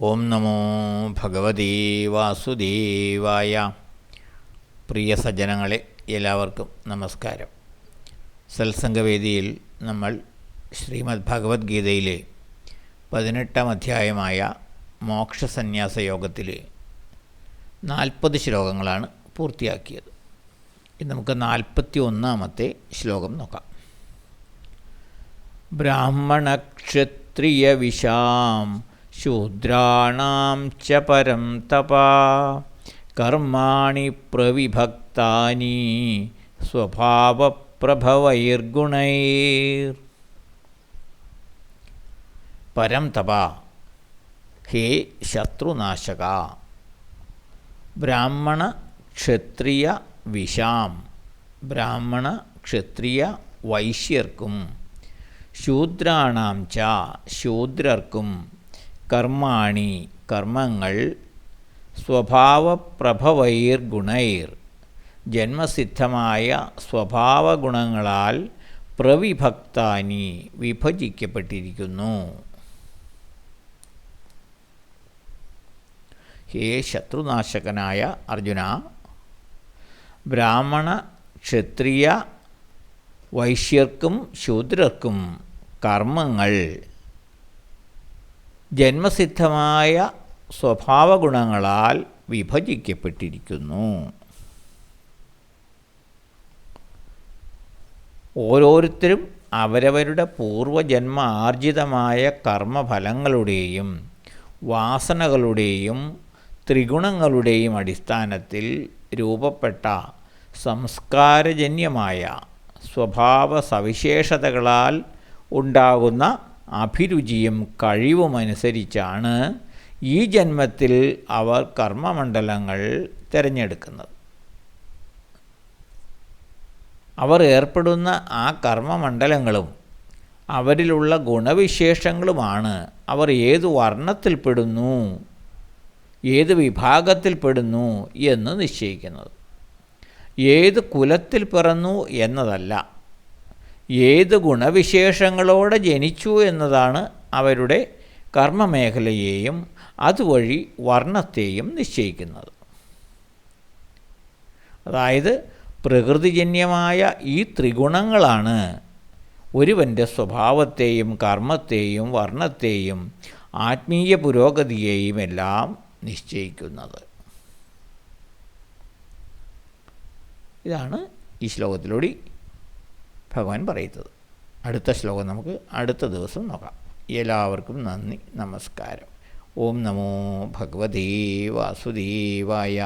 ഓം നമോ ഭഗവതീ വാസുദേവായ. പ്രിയ സജ്ജനങ്ങളെ, എല്ലാവർക്കും നമസ്കാരം. സത്സംഗവേദിയിൽ നമ്മൾ ശ്രീമദ് ഭഗവത്ഗീതയിലെ 18-ാം അധ്യായമായ മോക്ഷസന്യാസ യോഗത്തിലെ 40 ശ്ലോകങ്ങളാണ് പൂർത്തിയാക്കിയത്. ഇന്ന് നമുക്ക് 41-ാമത്തെ ശ്ലോകം നോക്കാം. ബ്രാഹ്മണക്ഷത്രിയവിശാം ശൂദ്രാണാം ച പരം തപാ കർമാണി പ്രവിഭക്താനി സ്വഭാവപ്രഭവൈർഗുണൈർ. പരം തപ, ഹേ ശത്രുനാശക. ബ്രാഹ്മണ ക്ഷത്രിയ വിശാം, ബ്രാഹ്മണ ക്ഷത്രിയ വൈശ്യർക്കും ശൂദ്രാണാം ച ശൂദ്രർക്കും കർമാണി കർമ്മങ്ങൾ സ്വഭാവപ്രഭവൈർഗുണൈർ ജന്മസിദ്ധമായ സ്വഭാവഗുണങ്ങളാൽ പ്രവിഭക്താനി വിഭജിക്കപ്പെട്ടിരിക്കുന്നു. ഹേ ശത്രുനാശകനായ അർജുന, ബ്രാഹ്മണ ക്ഷത്രിയ വൈശ്യർക്കും ശൂദ്രർക്കും കർമ്മങ്ങൾ ജന്മസിദ്ധമായ സ്വഭാവഗുണങ്ങളാൽ വിഭജിക്കപ്പെട്ടിരിക്കുന്നു. ഓരോരുത്തരും അവരവരുടെ പൂർവജന്മ ആർജിതമായ കർമ്മഫലങ്ങളുടെയും വാസനകളുടെയും ത്രിഗുണങ്ങളുടെയും അടിസ്ഥാനത്തിൽ രൂപപ്പെട്ട സംസ്കാരജന്യമായ സ്വഭാവ സവിശേഷതകളാൽ ഉണ്ടാകുന്ന അഭിരുചിയും കഴിവുമനുസരിച്ചാണ് ഈ ജന്മത്തിൽ അവർ കർമ്മമണ്ഡലങ്ങൾ തിരഞ്ഞെടുക്കുന്നത്. അവർ ഏർപ്പെടുന്ന ആ കർമ്മമണ്ഡലങ്ങളും അവരിലുള്ള ഗുണവിശേഷങ്ങളുമാണ് അവർ ഏതു വർണ്ണത്തിൽപ്പെടുന്നു, ഏത് വിഭാഗത്തിൽപ്പെടുന്നു എന്ന് നിശ്ചയിക്കുന്നത്. ഏത് കുലത്തിൽ പിറന്നു എന്നതല്ല, ഏത് ഗുണവിശേഷങ്ങളോടെ ജനിച്ചു എന്നതാണ് അവരുടെ കർമ്മമേഖലയെയും അതുവഴി വർണ്ണത്തെയും നിശ്ചയിക്കുന്നത്. അതായത് പ്രകൃതിജന്യമായ ഈ ത്രിഗുണങ്ങളാണ് ഒരുവൻ്റെ സ്വഭാവത്തെയും കർമ്മത്തെയും വർണ്ണത്തെയും ആത്മീയ പുരോഗതിയെയും എല്ലാം നിശ്ചയിക്കുന്നത്. ഇതാണ് ഈ ശ്ലോകത്തിലൂടെ ഭഗവാൻ പറയുന്നത്. അടുത്ത ശ്ലോകം നമുക്ക് അടുത്ത ദിവസം നോക്കാം. എല്ലാവർക്കും നന്ദി, നമസ്കാരം. ഓം നമോ ഭഗവതേ വാസുദേവായ.